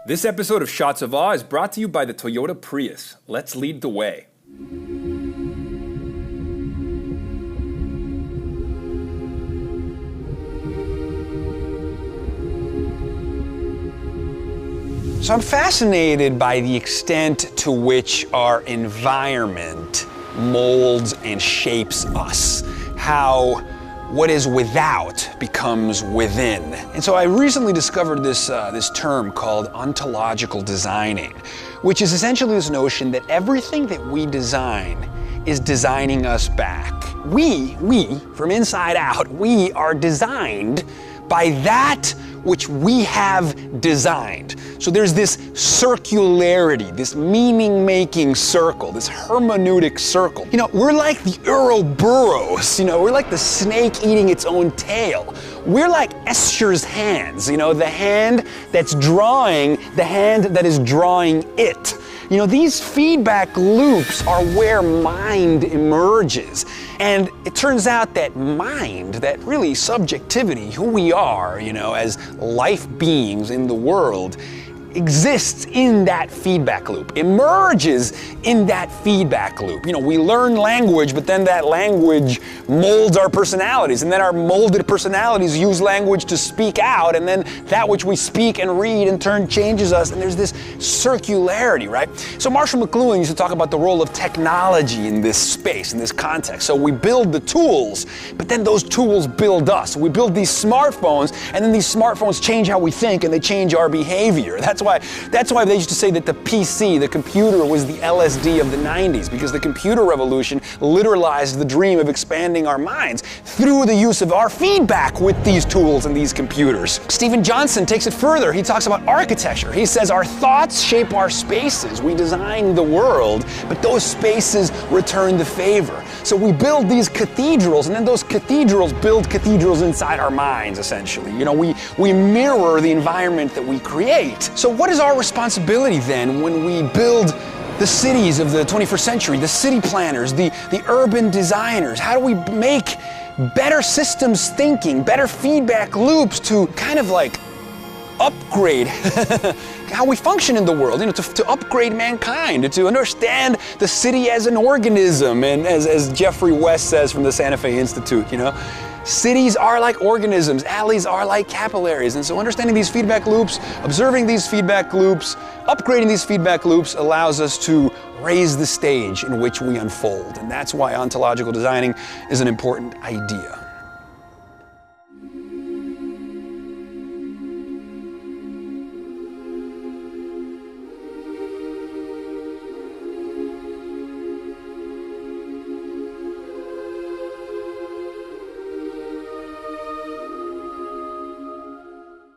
This episode of Shots of Awe is brought to you by the Toyota Prius. Let's lead the way. So I'm fascinated by the extent to which our environment molds and shapes us. How what is without becomes within. And so I recently discovered this term called ontological designing, which is essentially this notion that everything that we design is designing us back. We, from inside out, we are designed by that which we have designed. So there's this circularity, this meaning-making circle, this hermeneutic circle. You know, we're like the Ouroboros, we're like the snake eating its own tail. We're like Escher's hands, the hand that's drawing, the hand that is drawing it. These feedback loops are where mind emerges. And it turns out that mind, that really subjectivity, who we are, as life beings in the world, exists in that feedback loop, emerges in that feedback loop. We learn language, but then that language molds our personalities, and then our molded personalities use language to speak out, and then that which we speak and read in turn changes us, and there's this circularity, right? So Marshall McLuhan used to talk about the role of technology in this space, in this context. So we build the tools, but then those tools build us. We build these smartphones, and then these smartphones change how we think, and they change our behavior. That's why they used to say that the PC, the computer, was the LSD of the 90s, because the computer revolution literalized the dream of expanding our minds through the use of our feedback with these tools and these computers. Stephen Johnson takes it further. He talks about architecture. He says our thoughts shape our spaces. We design the world, but those spaces return the favor. So we build these cathedrals, and then those cathedrals build cathedrals inside our minds, essentially. We mirror the environment that we create. So what is our responsibility then when we build the cities of the 21st century, the city planners, the urban designers? How do we make better systems thinking, better feedback loops to kind of like upgrade how we function in the world, to upgrade mankind, to understand the city as an organism, and as Jeffrey West says from the Santa Fe Institute, cities are like organisms, alleys are like capillaries. And so understanding these feedback loops, observing these feedback loops, upgrading these feedback loops allows us to raise the stage in which we unfold. And that's why ontological designing is an important idea.